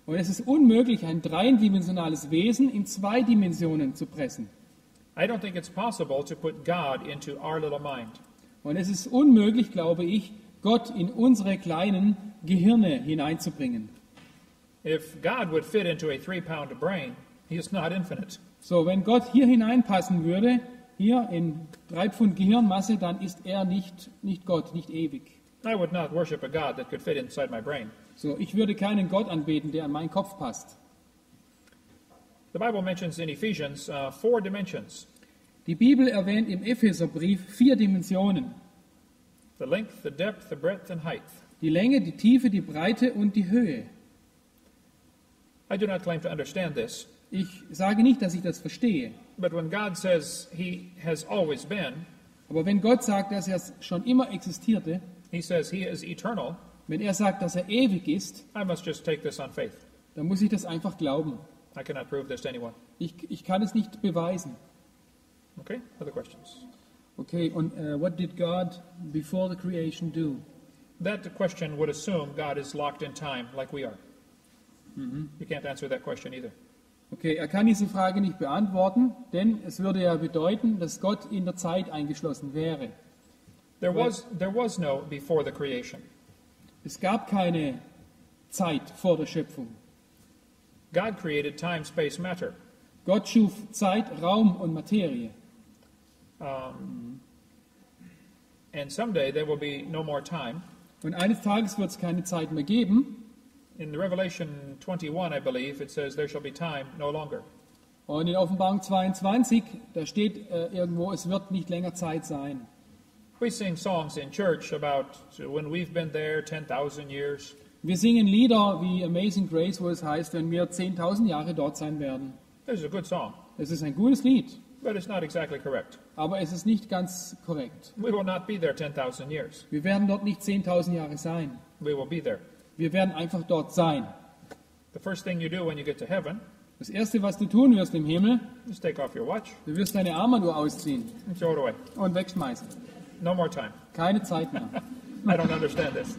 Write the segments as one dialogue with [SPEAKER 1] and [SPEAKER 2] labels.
[SPEAKER 1] Und es ist unmöglich, ein dreidimensionales Wesen in 2 Dimensionen zu pressen.
[SPEAKER 2] I don't think it's possible to put God into our little mind.
[SPEAKER 1] Und es ist unmöglich, glaube ich, Gott in unsere kleinen Gehirne hineinzubringen.
[SPEAKER 2] If God would fit into a 3-pound brain, he is not infinite.
[SPEAKER 1] So, wenn Gott hier hineinpassen würde, hier in 3 Pfund Gehirnmasse, dann ist er nicht Gott, nicht ewig.
[SPEAKER 2] I would not worship a God that could fit inside my brain.
[SPEAKER 1] So, ich würde keinen Gott anbeten, der an meinen Kopf passt.
[SPEAKER 2] The Bible mentions in Ephesians 4 dimensions:
[SPEAKER 1] Die Bibel erwähnt im Epheserbrief 4 Dimensionen.
[SPEAKER 2] the length, the depth, the breadth, and height.
[SPEAKER 1] Die Länge, die Tiefe, die Breite und die Höhe.
[SPEAKER 2] I do not claim to understand this,
[SPEAKER 1] Ich sage nicht, dass ich das verstehe.
[SPEAKER 2] but when God says he has always been,
[SPEAKER 1] Aber wenn Gott sagt, dass er schon immer existierte,
[SPEAKER 2] he says he is eternal,
[SPEAKER 1] wenn er sagt, dass er ewig ist,
[SPEAKER 2] I must just take this on faith.
[SPEAKER 1] dann muss ich das einfach glauben.
[SPEAKER 2] I cannot prove this to anyone.
[SPEAKER 1] Ich kann es nicht beweisen.
[SPEAKER 2] Okay, other questions?
[SPEAKER 1] Okay, und what did God before the creation do?
[SPEAKER 2] That question would assume God is locked in time like we are. You can't answer that question either.
[SPEAKER 1] Okay, er kann diese Frage nicht beantworten, denn es würde ja bedeuten, dass Gott in der Zeit eingeschlossen wäre.
[SPEAKER 2] There was no before the creation.
[SPEAKER 1] Es gab keine Zeit vor der Schöpfung.
[SPEAKER 2] God created time, space, matter.
[SPEAKER 1] Gott schuf Zeit, Raum und Materie.
[SPEAKER 2] And someday there will be no more time.
[SPEAKER 1] Und eines Tages wird es keine Zeit mehr geben.
[SPEAKER 2] In the Revelation 21, I believe, it says there shall be time no longer.
[SPEAKER 1] Und in Offenbarung 22, da steht irgendwo, es wird nicht länger Zeit sein.
[SPEAKER 2] We sing songs in church about when we've been there 10,000 years.
[SPEAKER 1] Wir singen Lieder wie Amazing Grace, wo es heißt, wenn wir 10.000 Jahre dort sein werden.
[SPEAKER 2] This is a good song,
[SPEAKER 1] Es ist ein gutes Lied,
[SPEAKER 2] but it's not exactly correct.
[SPEAKER 1] aber es ist nicht ganz korrekt.
[SPEAKER 2] We will not be there 10,000 years.
[SPEAKER 1] Wir werden dort nicht 10.000 Jahre sein.
[SPEAKER 2] We will be there.
[SPEAKER 1] Wir werden einfach dort sein.
[SPEAKER 2] The first thing you do when you get to heaven
[SPEAKER 1] Das Erste, was du tun wirst im Himmel,
[SPEAKER 2] is take off your watch
[SPEAKER 1] du wirst deine Armbanduhr ausziehen
[SPEAKER 2] and throw it away.
[SPEAKER 1] und wegschmeißen.
[SPEAKER 2] No more time.
[SPEAKER 1] Keine Zeit mehr.
[SPEAKER 2] I don't understand this.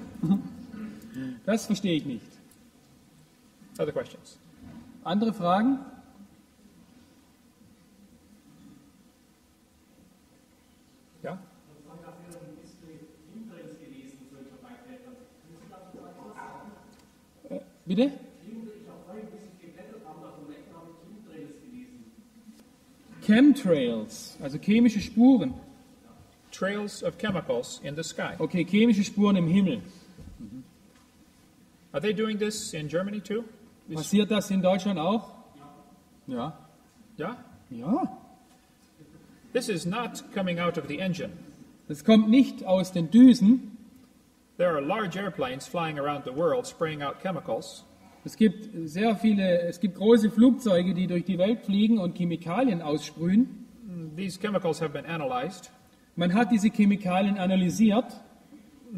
[SPEAKER 1] Das verstehe ich nicht.
[SPEAKER 2] Other questions?
[SPEAKER 1] Andere Fragen?
[SPEAKER 2] Yeah?
[SPEAKER 1] Bitte? Chemtrails, also chemische Spuren.
[SPEAKER 2] Trails of chemicals in the sky.
[SPEAKER 1] Okay, chemische Spuren im Himmel.
[SPEAKER 2] Are they doing this in Germany too?
[SPEAKER 1] Passiert das in Deutschland auch? Ja.
[SPEAKER 2] Yeah?
[SPEAKER 1] Ja.
[SPEAKER 2] This is not coming out of the engine.
[SPEAKER 1] Das kommt nicht aus den Düsen.
[SPEAKER 2] There are large airplanes flying around the world spraying out chemicals.
[SPEAKER 1] Es gibt große Flugzeuge, die durch die Welt fliegen und Chemikalien aussprühen.
[SPEAKER 2] These chemicals have been analyzed.
[SPEAKER 1] Man hat diese Chemikalien analysiert.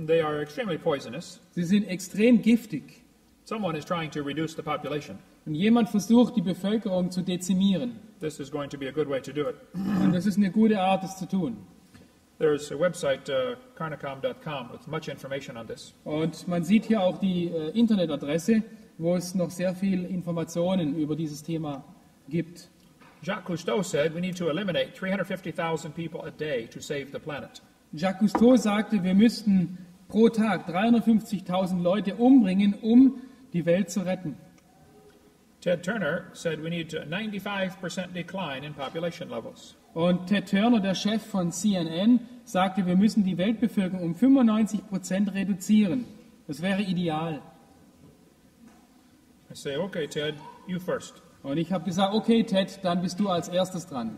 [SPEAKER 2] They are extremely poisonous.
[SPEAKER 1] Sie sind extrem giftig.
[SPEAKER 2] Someone is trying to reduce the population.
[SPEAKER 1] Und jemand versucht, die Bevölkerung zu dezimieren.
[SPEAKER 2] This is going to be a good way to do it.
[SPEAKER 1] Und das ist eine gute Art, das zu tun.
[SPEAKER 2] There's a website, carnicom.com, with much information on this.
[SPEAKER 1] Und man sieht hier auch die Internetadresse, wo es noch sehr viel Informationen über dieses Thema gibt.
[SPEAKER 2] Jacques Cousteau said we need to eliminate 350,000 people a day to save the planet.
[SPEAKER 1] Jacques Cousteau sagte, wir müssten pro Tag 350.000 Leute umbringen, um die Welt zu retten.
[SPEAKER 2] Ted Turner said we need a 95% decline in population levels.
[SPEAKER 1] Und Ted Turner, der Chef von CNN, sagte, wir müssen die Weltbevölkerung um 95% reduzieren. Das wäre ideal.
[SPEAKER 2] I say, okay, Ted, you first.
[SPEAKER 1] Und ich habe gesagt, okay, Ted, dann bist du als erstes dran.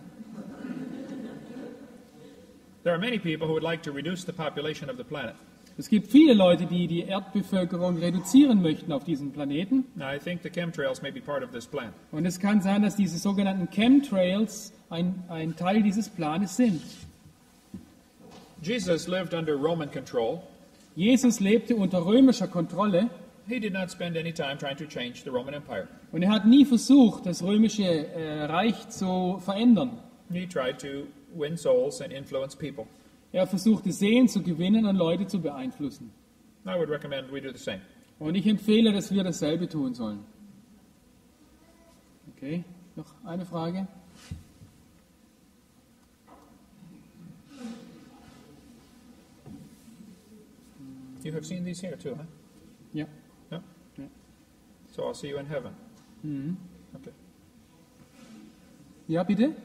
[SPEAKER 2] There are many people who would like to reduce the population of the planet.
[SPEAKER 1] Es gibt viele Leute, die die Erdbevölkerung reduzieren möchten auf diesem Planeten.
[SPEAKER 2] Now, I think the chemtrails may be part of this plan.
[SPEAKER 1] Und es kann sein, dass diese sogenannten Chemtrails ein Teil dieses Planes sind.
[SPEAKER 2] Jesus lived under Roman control.
[SPEAKER 1] Jesus lebte unter römischer Kontrolle
[SPEAKER 2] He did not spend any time trying to change the Roman Empire.
[SPEAKER 1] und er hat nie versucht, das römische Reich zu verändern.
[SPEAKER 2] He tried to win souls and influence people.
[SPEAKER 1] Er versuchte Seelen zu gewinnen und Leute zu beeinflussen.
[SPEAKER 2] I would recommend we do the same.
[SPEAKER 1] Und ich empfehle, dass wir dasselbe tun sollen. Okay, noch eine Frage?
[SPEAKER 2] You have seen these here too, huh?
[SPEAKER 1] Ja.
[SPEAKER 2] Yeah?
[SPEAKER 1] Ja.
[SPEAKER 2] So I'll see you in heaven.
[SPEAKER 1] Mhm.
[SPEAKER 2] Okay.
[SPEAKER 1] Ja, bitte?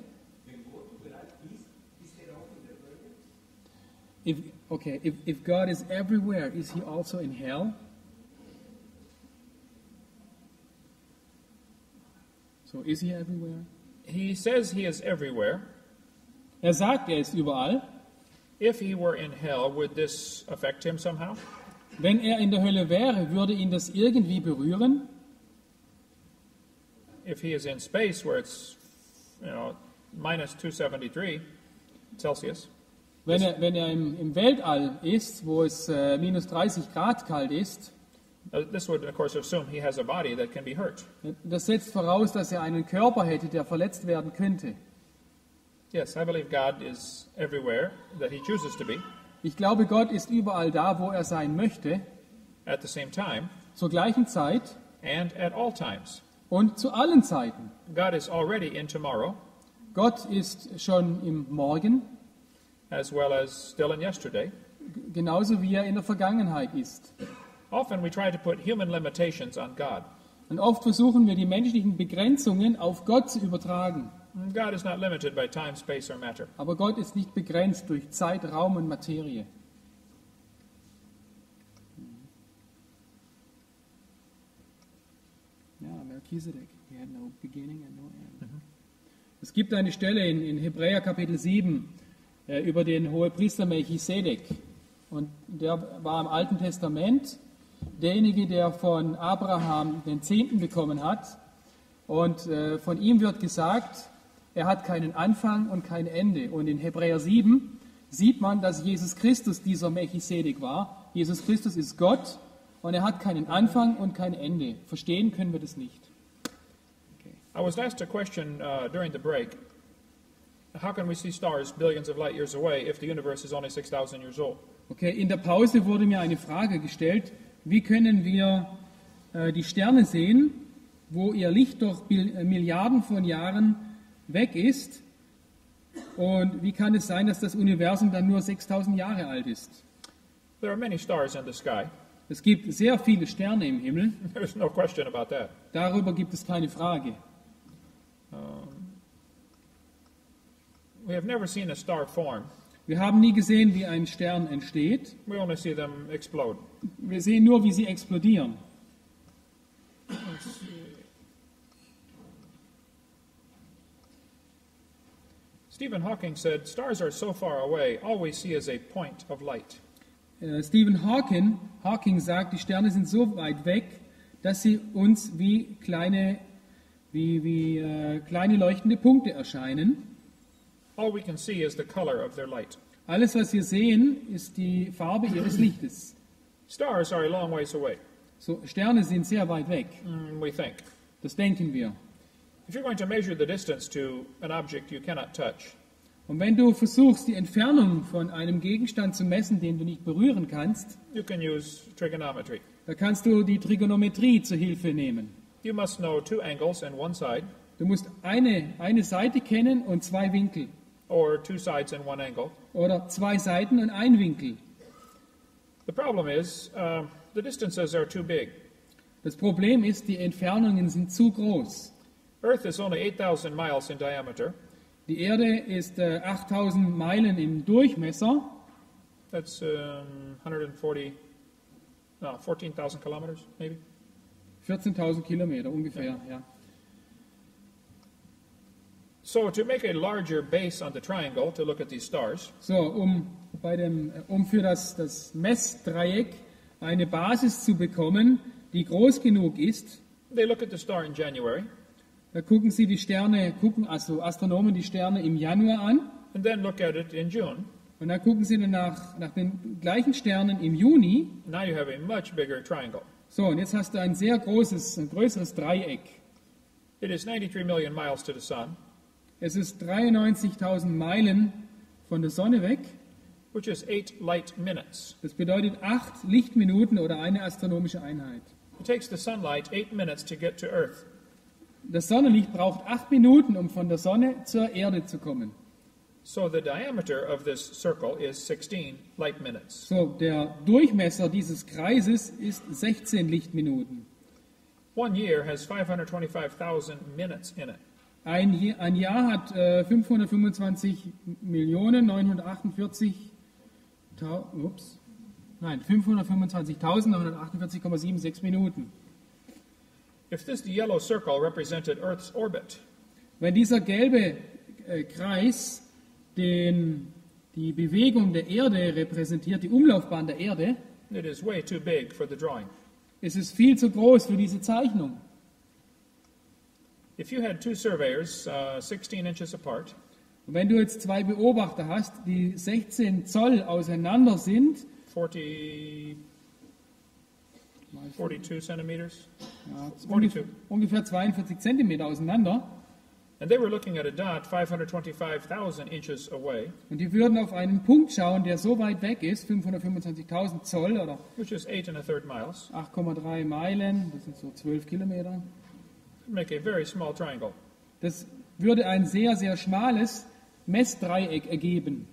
[SPEAKER 1] If God is everywhere, is he also in hell? So, is he everywhere?
[SPEAKER 2] He says he is everywhere.
[SPEAKER 1] Er sagt, er ist überall.
[SPEAKER 2] If he were in hell, would this affect him somehow?
[SPEAKER 1] Wenn er in der Hölle wäre, würde ihn das irgendwie berühren?
[SPEAKER 2] If he is in space where it's, minus 273 Celsius,
[SPEAKER 1] Wenn er im Weltall ist, wo es minus 30 Grad kalt ist,
[SPEAKER 2] this would, of course, assume he has a body that can be hurt.
[SPEAKER 1] das setzt voraus, dass er einen Körper hätte, der verletzt werden könnte.
[SPEAKER 2] Yes, I believe God is everywhere that he chooses to be.
[SPEAKER 1] Ich glaube, Gott ist überall da, wo er sein möchte,
[SPEAKER 2] At the same time,
[SPEAKER 1] zur gleichen Zeit
[SPEAKER 2] and at all times.
[SPEAKER 1] und zu allen Zeiten.
[SPEAKER 2] God is already in tomorrow,
[SPEAKER 1] Gott ist schon im Morgen,
[SPEAKER 2] as well as still in yesterday.
[SPEAKER 1] genauso wie er in der Vergangenheit ist.
[SPEAKER 2] Often we try to put human limitations on God.
[SPEAKER 1] Und oft versuchen wir, die menschlichen Begrenzungen auf Gott zu übertragen.
[SPEAKER 2] God is not limited by time, space, or matter.
[SPEAKER 1] Aber Gott ist nicht begrenzt durch Zeit, Raum und Materie. Ja, Melchizedek. He had no beginning and no end. Es gibt eine Stelle in Hebräer Kapitel 7 über den Hohepriester Melchizedek. Und der war im Alten Testament derjenige, der von Abraham den Zehnten bekommen hat. Und von ihm wird gesagt, er hat keinen Anfang und kein Ende. Und in Hebräer 7 sieht man, dass Jesus Christus dieser Melchizedek war. Jesus Christus ist Gott und er hat keinen Anfang und kein Ende. Verstehen können wir das nicht. Okay.
[SPEAKER 2] I was asked a question during the break. How can we see stars billions of light years away if the universe is only 6,000 years old?
[SPEAKER 1] Okay, in der Pause wurde mir eine Frage gestellt, wie können wir die Sterne sehen, wo ihr Licht doch Milliarden von Jahren weg ist, und wie kann es sein, dass das Universum dann nur 6.000 Jahre alt ist?
[SPEAKER 2] There are many stars in the sky.
[SPEAKER 1] Es gibt sehr viele Sterne im Himmel,
[SPEAKER 2] There's no question about that.
[SPEAKER 1] darüber gibt es keine Frage.
[SPEAKER 2] We have never seen a star form.
[SPEAKER 1] Wir haben nie gesehen, wie ein Stern entsteht,
[SPEAKER 2] We only see them explode.
[SPEAKER 1] wir sehen nur, wie sie explodieren.
[SPEAKER 2] Stephen Hawking said, stars are so far away, all we see is a point of light.
[SPEAKER 1] Stephen Hawking sagt, die Sterne sind so weit weg, dass sie uns wie kleine leuchtende Punkte erscheinen.
[SPEAKER 2] All we can see is the color of their light.
[SPEAKER 1] Alles, was wir sehen, ist die Farbe ihres Lichtes.
[SPEAKER 2] Stars are a long ways away,
[SPEAKER 1] So, Sterne sind sehr weit weg.
[SPEAKER 2] we think.
[SPEAKER 1] Das denken wir.
[SPEAKER 2] If you're going to measure the distance to an object you cannot touch,
[SPEAKER 1] Und wenn du versuchst, die Entfernung von einem Gegenstand zu messen, den du nicht berühren kannst,
[SPEAKER 2] you can use trigonometry.
[SPEAKER 1] da kannst du die Trigonometrie zur Hilfe nehmen.
[SPEAKER 2] You must know two angles and one side,
[SPEAKER 1] Du musst eine Seite kennen und zwei Winkel.
[SPEAKER 2] or two sides and one angle.
[SPEAKER 1] Oder zwei Seiten und ein Winkel.
[SPEAKER 2] The problem is the distances are too big.
[SPEAKER 1] Das Problem ist, die Entfernungen sind zu groß.
[SPEAKER 2] Earth is only 8,000 miles in diameter.
[SPEAKER 1] Die Erde ist 8000 Meilen im Durchmesser.
[SPEAKER 2] That's 14,000 kilometers, maybe.
[SPEAKER 1] 14.000 Kilometer ungefähr, ja.
[SPEAKER 2] So to make a larger base on the triangle to look at these stars,
[SPEAKER 1] So, um für das Messdreieck eine Basis zu bekommen, die groß genug ist,
[SPEAKER 2] they look at the star in January
[SPEAKER 1] da gucken also Astronomen die Sterne im Januar an
[SPEAKER 2] and then look at it in June.
[SPEAKER 1] und dann gucken sie dann nach den gleichen Sternen im Juni.
[SPEAKER 2] Now you have a much bigger triangle.
[SPEAKER 1] So, und jetzt hast du ein größeres Dreieck.
[SPEAKER 2] It is 93 million miles to the sun,
[SPEAKER 1] Es ist 93.000 Meilen von der Sonne weg.
[SPEAKER 2] which is 8 light minutes.
[SPEAKER 1] Das bedeutet 8 Lichtminuten oder eine astronomische Einheit.
[SPEAKER 2] It takes the sunlight 8 minutes to get to Earth.
[SPEAKER 1] Das Sonnenlicht braucht 8 Minuten, um von der Sonne zur Erde zu kommen.
[SPEAKER 2] So the diameter of this circle is 16 light minutes.
[SPEAKER 1] So, der Durchmesser dieses Kreises ist 16 Lichtminuten.
[SPEAKER 2] 1 year has 525,000 minutes in it.
[SPEAKER 1] Ein Jahr hat 525.948,76 Minuten.
[SPEAKER 2] If this yellow circle represented Earth's orbit,
[SPEAKER 1] Wenn dieser gelbe Kreis die Bewegung der Erde repräsentiert, die Umlaufbahn der Erde,
[SPEAKER 2] it is way too big for the drawing.
[SPEAKER 1] ist es viel zu groß für diese Zeichnung.
[SPEAKER 2] If you had two surveyors 16 inches apart,
[SPEAKER 1] Und wenn du jetzt zwei Beobachter hast, die 16 Zoll auseinander sind,
[SPEAKER 2] 42 centimeters,
[SPEAKER 1] ja,
[SPEAKER 2] 42,
[SPEAKER 1] ungefähr 42 Zentimeter auseinander,
[SPEAKER 2] and they were looking at a dot 525,000 inches away,
[SPEAKER 1] und die würden auf einen Punkt schauen, der so weit weg ist, 525.000 Zoll oder
[SPEAKER 2] which is 8 1/3 miles,
[SPEAKER 1] 8,3 Meilen, das sind so 12 Kilometer.
[SPEAKER 2] make a very small triangle.
[SPEAKER 1] Das würde ein sehr, sehr schmales Messdreieck ergeben.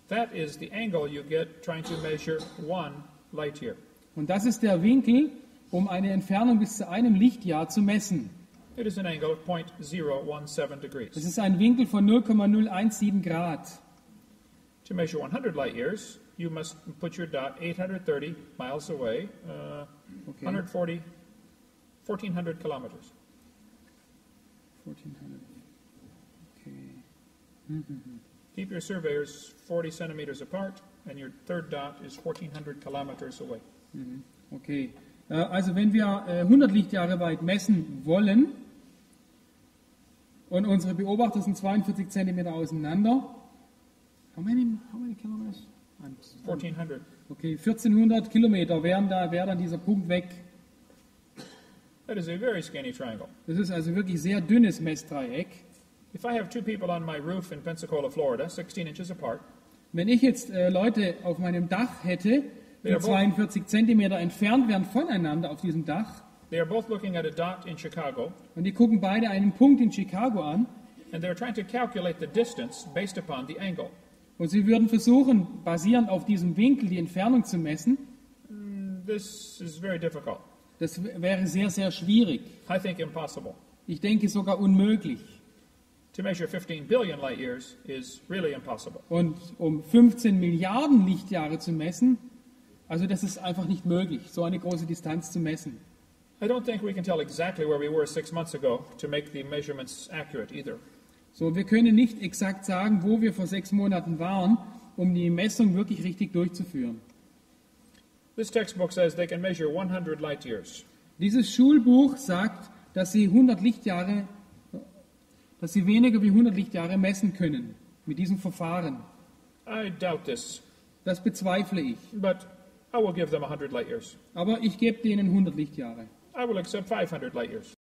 [SPEAKER 2] That is the angle you get trying to measure 1 light year.
[SPEAKER 1] Und das ist der Winkel, um eine Entfernung bis zu einem Lichtjahr zu messen.
[SPEAKER 2] It is an angle of 0.017 degrees.
[SPEAKER 1] Das ist ein Winkel von 0,017 Grad.
[SPEAKER 2] To measure 100 light years, you must put your dot 830 miles away, 1,400 kilometers.
[SPEAKER 1] 1400. Okay.
[SPEAKER 2] Keep your surveyors 40 centimeters apart, and your third dot is 1,400 kilometers away.
[SPEAKER 1] Okay. Also wenn wir 100 Lichtjahre weit messen wollen und unsere Beobachter sind 42 Zentimeter auseinander, how many kilometers?
[SPEAKER 2] 1,400.
[SPEAKER 1] Okay, 1400 Kilometer wäre dann dieser Punkt weg.
[SPEAKER 2] That is a very skinny triangle.
[SPEAKER 1] Das ist also wirklich sehr dünnes Messdreieck.
[SPEAKER 2] If I have two people on my roof in Pensacola, Florida, 16 inches apart,
[SPEAKER 1] Wenn ich jetzt Leute auf meinem Dach hätte, die
[SPEAKER 2] Ja,
[SPEAKER 1] 42 Zentimeter entfernt wären voneinander auf diesem Dach,
[SPEAKER 2] they are both looking at a dot in Chicago,
[SPEAKER 1] und die gucken beide einen Punkt in Chicago an,
[SPEAKER 2] and they're trying to calculate the distance based upon the angle.
[SPEAKER 1] und sie würden versuchen, basierend auf diesem Winkel die Entfernung zu messen,
[SPEAKER 2] This is very difficult.
[SPEAKER 1] das wäre sehr, sehr schwierig.
[SPEAKER 2] I think impossible.
[SPEAKER 1] Ich denke sogar unmöglich.
[SPEAKER 2] To measure 15 billion light years is really impossible.
[SPEAKER 1] Und um 15 Milliarden Lichtjahre zu messen, also das ist einfach nicht möglich, so eine große Distanz zu messen.
[SPEAKER 2] I don't think we can tell exactly where we were 6 months ago to make the measurements accurate either.
[SPEAKER 1] So, wir können nicht exakt sagen, wo wir vor 6 Monaten waren, um die Messung wirklich richtig durchzuführen.
[SPEAKER 2] This textbook says they can measure 100 light years.
[SPEAKER 1] Dieses Schulbuch sagt, dass sie weniger wie 100 Lichtjahre messen können mit diesem Verfahren.
[SPEAKER 2] I doubt this,
[SPEAKER 1] Das bezweifle ich.
[SPEAKER 2] but I will give them 100 light years.
[SPEAKER 1] Aber ich gebe denen 100 Lichtjahre.
[SPEAKER 2] I will accept 500 light years.